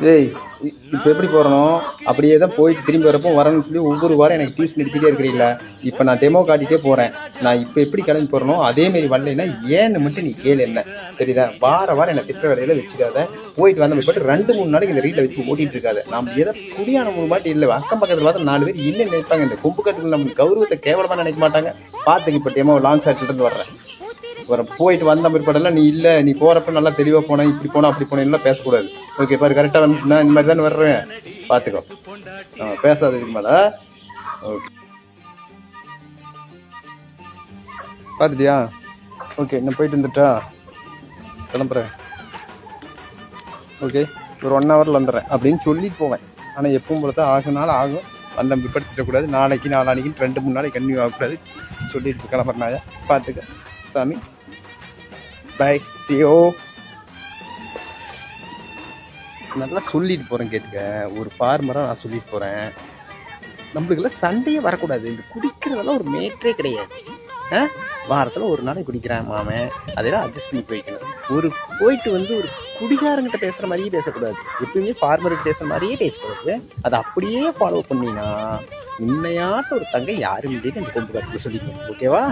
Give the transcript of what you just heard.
ஏய் இப்போ எப்படி போகிறனோ அப்படியே தான் போயிட்டு திரும்பி வரப்போ வரணும்னு சொல்லி ஒவ்வொரு வாரம் எனக்கு டியூஷன் எடுத்துகிட்டே இருக்கிறீங்கள. இப்போ நான் டெமோ காட்டிகிட்டே போகிறேன். நான் இப்போ எப்படி கிளம்பி போகிறனோ அதேமாரி வரலைன்னா ஏன்னு மட்டும் நீ கேளு. என்ன தெரியுதா? வாரம் என்னை திட்ட வேலையில வச்சுக்காத. போயிட்டு வந்த போட்டு 2-3 நாளைக்கு இந்த ரீட்டில் வச்சு ஓட்டிகிட்டு இருக்காது. நம்ம ஏதோ குடியான ஒரு மாட்டி இல்லை. அக்கம் பக்கத்தில் பார்த்தா 4 பேர் என்ன நினைப்பாங்க? இந்த கொம்பு கட்டுகள் நம்ம கௌரவத்தை கேவலமாக நினைக்க மாட்டாங்க. பார்த்துக்கு இப்போ டெமோ லாங் ஷாட்லேருந்து வர்றேன். போயிட்டு வந்த பிற்பாடெல்லாம் நீ இல்லை, நீ போகிறப்ப நல்லா தெளிவாக போனேன், இப்படி போனால் அப்படி போனேன்லாம் பேசக்கூடாது. ஓகே பாரு, கரெக்டாக வந்து நான் இந்த மாதிரி தானே வர்றேன். பார்த்துக்கோ, பேசாத இதுக்கு மேலே. ஓகே பார்த்துட்டியா? ஓகே நான் போயிட்டு வந்துட்டா கிளம்புறேன். ஓகே ஒரு 1 ஹவரில் வந்துடுறேன் அப்படின்னு சொல்லிட்டு போவேன். ஆனால் எப்பவும் போல தான் ஆகுனாலும் ஆகும். வந்த பிற்படுத்திடக்கூடாது. நாளைக்கு நாளானிக்கு 2-3 நாளைக்கு கன்னியூ ஆகக்கூடாது. சொல்லிட்டு கிளம்புறனாயா பார்த்துக்க சாமி. பை, சியோ. நல்லா சொல்லிட்டு போகிறேன் கேட்டுக்க. ஒரு ஃபார்மராக நான் சொல்லிட்டு போகிறேன். நம்மளுக்கெல்லாம் சண்டையே வரக்கூடாது. இந்த குடிக்கிறதெல்லாம் ஒரு மேட்டரே கிடையாது. வாரத்தில் ஒரு நாளைக்கு குடிக்கிறேன் மாமன், அதெல்லாம் அட்ஜஸ்ட் பண்ணி போய்க்கணும். போயிட்டு வந்து ஒரு குடிகாரங்கிட்ட பேசுகிற மாதிரியே பேசக்கூடாது. எப்பயுமே ஃபார்மர்கிட்ட பேசுகிற மாதிரியே பேசக்கூடாது. அதை அப்படியே ஃபாலோ பண்ணினா உண்மையாட்ட ஒரு தங்கை யாரும் இல்லைன்னு அந்த கொண்டு காட்டுக்கு சொல்லிக்கணும். ஓகேவா?